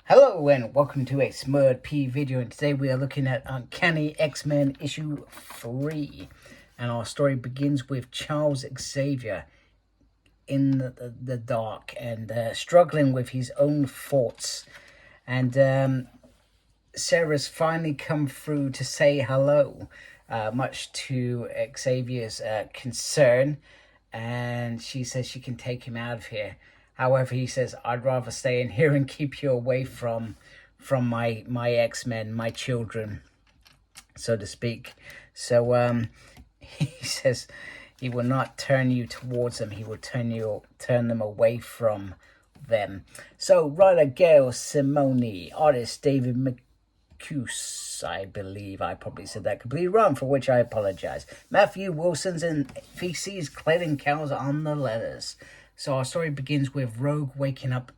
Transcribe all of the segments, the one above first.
Hello and welcome to a Smurd P video, and today we are looking at Uncanny X-Men issue 3, and our story begins with Charles Xavier in the dark and struggling with his own thoughts, and Sarah's finally come through to say hello, much to Xavier's concern, and she says she can take him out of here. However, he says, I'd rather stay in here and keep you away from my X-Men, my children, so to speak. So he says he will not turn you towards them. He will turn them away from them. So writer Gail Simone, artist David Marquez, I believe I probably said that completely wrong, for which I apologize. Matthew Wilson's and feces, Clayton Cowles on the letters. So our story begins with Rogue waking up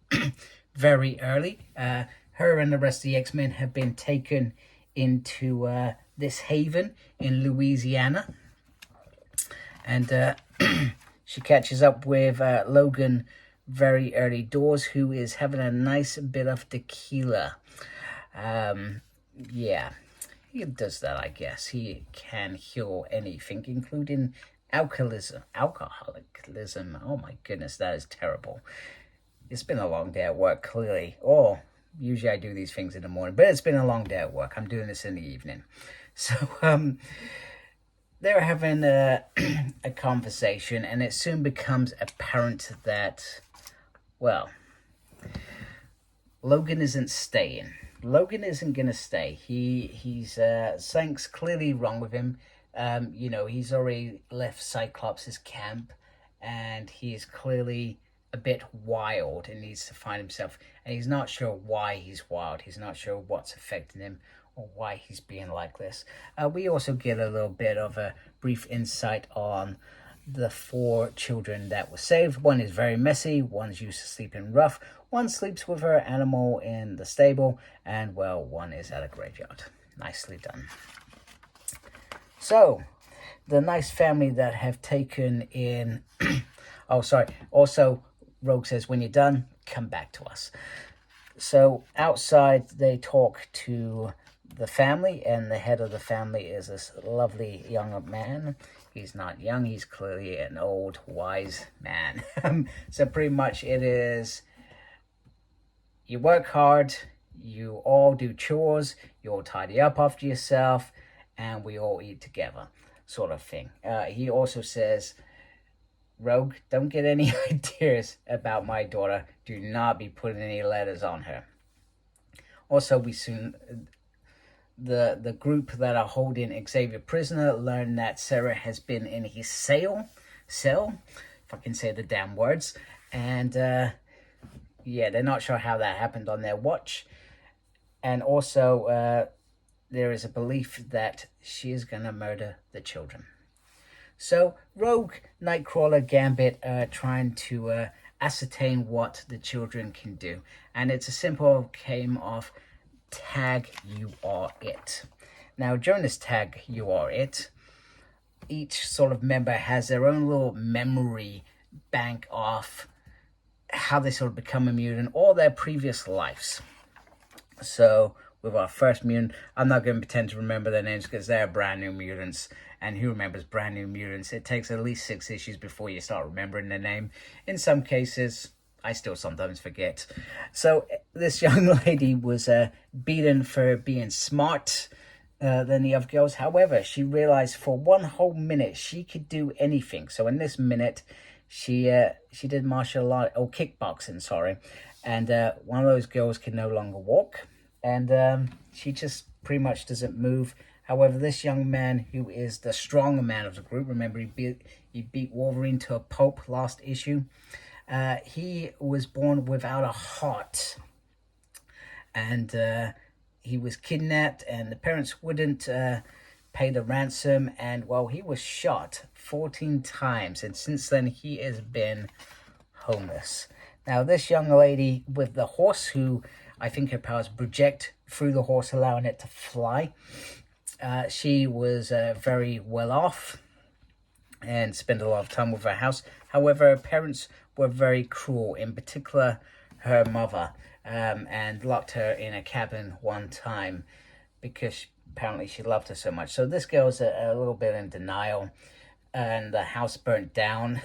very early. Her and the rest of the X-Men have been taken into this haven in Louisiana. And she catches up with Logan very early doors, who is having a nice bit of tequila. Yeah, he does that, I guess. He can heal anything, including alcoholism. Oh my goodness, that is terrible. It's been a long day at work, clearly. Or usually I do these things in the morning, but it's been a long day at work. I'm doing this in the evening. So they're having a conversation, and it soon becomes apparent that, well, Logan isn't staying. Logan isn't gonna stay. He's something's clearly wrong with him. He's already left Cyclops' camp, and he's clearly a bit wild and needs to find himself. And he's not sure why he's wild. He's not sure what's affecting him or why he's being like this. We also get a little bit of a brief insight on the 4 children that were saved. One is very messy. One's used to sleeping rough. One sleeps with her animal in the stable. And, well, one is at a graveyard. Nicely done. So, the nice family that have taken in... oh, sorry. Also, Rogue says, when you're done, come back to us. So, outside, they talk to the family, and the head of the family is this lovely young man. He's not young. He's clearly an old, wise man. So, pretty much it is, you work hard, you all do chores, you all tidy up after yourself, and we all eat together, sort of thing. He also says, Rogue, don't get any ideas about my daughter. Do not be putting any letters on her. Also, we soon, the group that are holding Xavier prisoner learn that Sarah has been in his cell, if I can say the damn words. And, yeah, they're not sure how that happened on their watch. And also, there is a belief that she is going to murder the children. So, Rogue, Nightcrawler, Gambit are trying to ascertain what the children can do. And it's a simple game of tag, you are it. Now, during this tag, you are it, each sort of member has their own little memory bank of how they sort of become a mutant, all their previous lives. So, with our first mutant, I'm not going to pretend to remember their names because they're brand new mutants. And who remembers brand new mutants? It takes at least 6 issues before you start remembering their name. In some cases, I still sometimes forget. So this young lady was beaten for being smart than the other girls. However, she realized for 1 whole minute she could do anything. So in this minute, she did martial art, or kickboxing, sorry. And one of those girls can no longer walk. And she just pretty much doesn't move. However, this young man, who is the stronger man of the group, remember he beat Wolverine to a pulp last issue. He was born without a heart. And he was kidnapped, and the parents wouldn't pay the ransom. And, well, he was shot 14 times. And since then, he has been homeless. Now, this young lady with the horse, who I think her powers project through the horse, allowing it to fly. She was very well off and spent a lot of time with her house. However, her parents were very cruel. In particular, her mother, and locked her in a cabin one time because apparently she loved her so much. So this girl's a little bit in denial, and the house burnt down.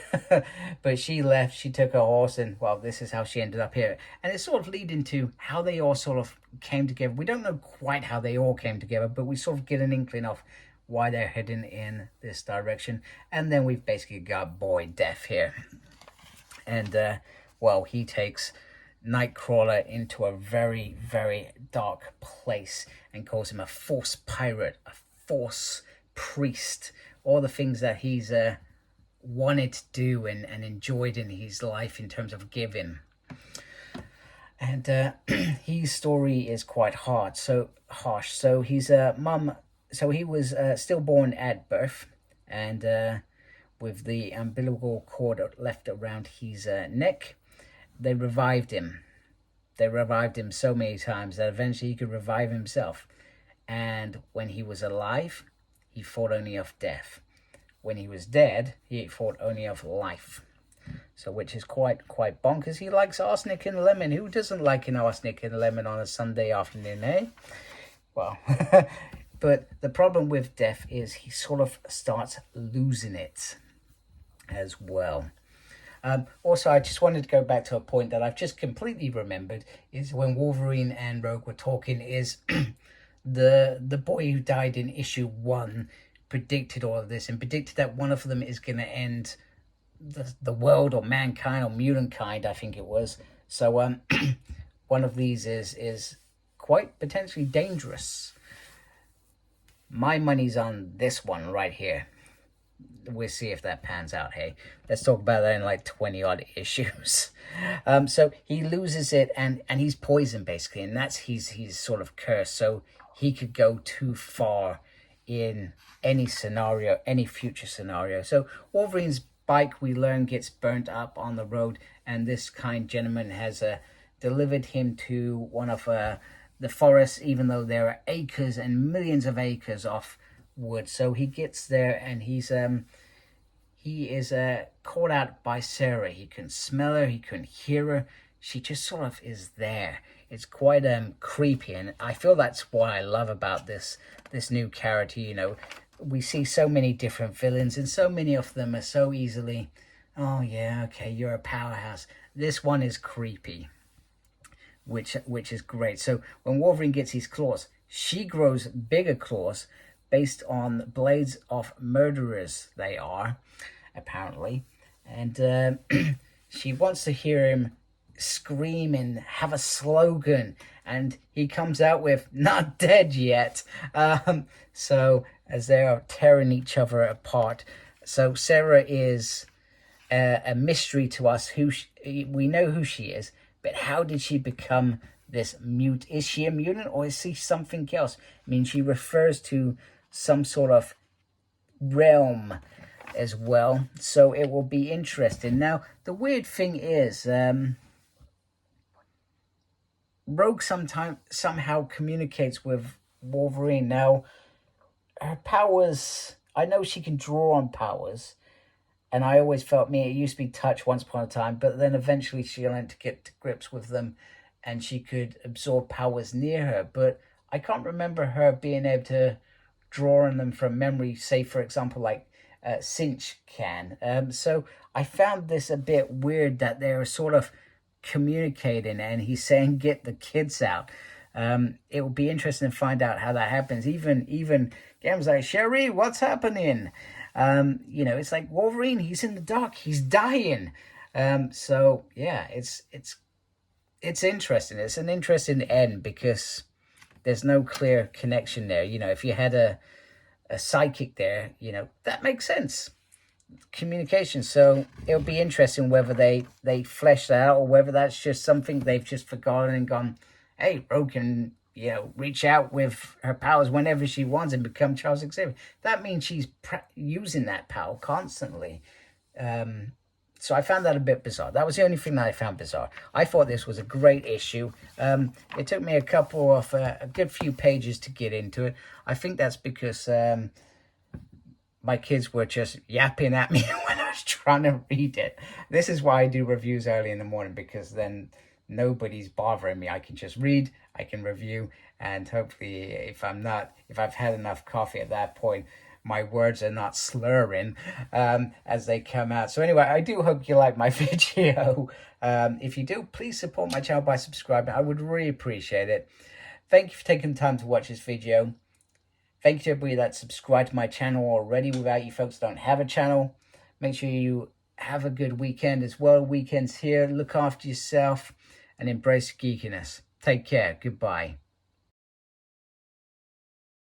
But she left, she took her horse, and well, this is how she ended up here. And it's sort of leading to how they all sort of came together. We don't know quite how they all came together, but we sort of get an inkling of why they're heading in this direction. And then we've basically got Boy Death here. And well, he takes Nightcrawler into a very, very dark place and calls him a force pirate, a force priest, all the things that he's wanted to do and enjoyed in his life in terms of giving. And his story is quite harsh. So his mum, so he was stillborn at birth, and with the umbilical cord left around his neck. They revived him. They revived him so many times that eventually he could revive himself. And when he was alive, he thought only of death. When he was dead, he thought only of life. So, which is quite bonkers. He likes arsenic and lemon. Who doesn't like an arsenic and lemon on a Sunday afternoon, eh? Well, but the problem with death is he sort of starts losing it as well. Also, I just wanted to go back to a point that I've just completely remembered, is when Wolverine and Rogue were talking, is the boy who died in issue 1 predicted all of this and predicted that one of them is going to end the world or mankind or mutant kind, I think it was. So one of these is quite potentially dangerous. My money's on this one right here. We'll see if that pans out. Hey, let's talk about that in like 20 odd issues. So he loses it and he's poisoned basically, and that's he's sort of cursed. So he could go too far in any scenario, any future scenario. So Wolverine's bike, we learn, gets burnt up on the road, and this kind gentleman has delivered him to one of the forests, even though there are acres and millions of acres of wood. So he gets there, and he is caught out by Sarah. He can smell her, he can hear her. She just sort of is there. It's quite creepy, and I feel that's what I love about this new character. You know, we see so many different villains, and so many of them are so easily, oh yeah, okay, you're a powerhouse. This one is creepy, which is great. So when Wolverine gets his claws, she grows bigger claws based on blades of murderers they are, apparently. And she wants to hear him scream and have a slogan, and he comes out with "not dead yet." So as they are tearing each other apart. So Sarah is a mystery to us. We know who she is, but how did she become this mute? Is she a mutant, or is she something else? I mean, she refers to some sort of realm as well, so it will be interesting. Now, the weird thing is, Rogue somehow communicates with Wolverine. Now, her powers, I know she can draw on powers, and I always felt it used to be touch once upon a time, but then eventually she learned to get to grips with them, and she could absorb powers near her. But I can't remember her being able to draw on them from memory, say, for example, like Cinch can. So I found this a bit weird that they're sort of communicating, and he's saying, get the kids out. It will be interesting to find out how that happens. Even Gam's like, Sherry, what's happening? You know, it's like Wolverine, he's in the dark, he's dying. So yeah, it's interesting. It's an interesting end because there's no clear connection there. You know, if you had a psychic there, you know, that makes sense. Communication. So it'll be interesting whether they flesh that out, or whether that's just something they've just forgotten and gone, hey, Rogue can, you know, reach out with her powers whenever she wants and become Charles Xavier. That means she's using that power constantly. So I found that a bit bizarre. That was the only thing that I found bizarre. I thought this was a great issue. It took me a good few pages to get into it. I think that's because my kids were just yapping at me when I was trying to read it. This is why I do reviews early in the morning, because then nobody's bothering me. I can just read, I can review, and hopefully if I've had enough coffee at that point, my words are not slurring as they come out. So anyway, I do hope you like my video. If you do, please support my channel by subscribing. I would really appreciate it. Thank you for taking the time to watch this video. Thank you to everybody that subscribed to my channel already. Without you folks don't have a channel. Make sure you have a good weekend as well. Weekends here. Look after yourself and embrace geekiness. Take care. Goodbye.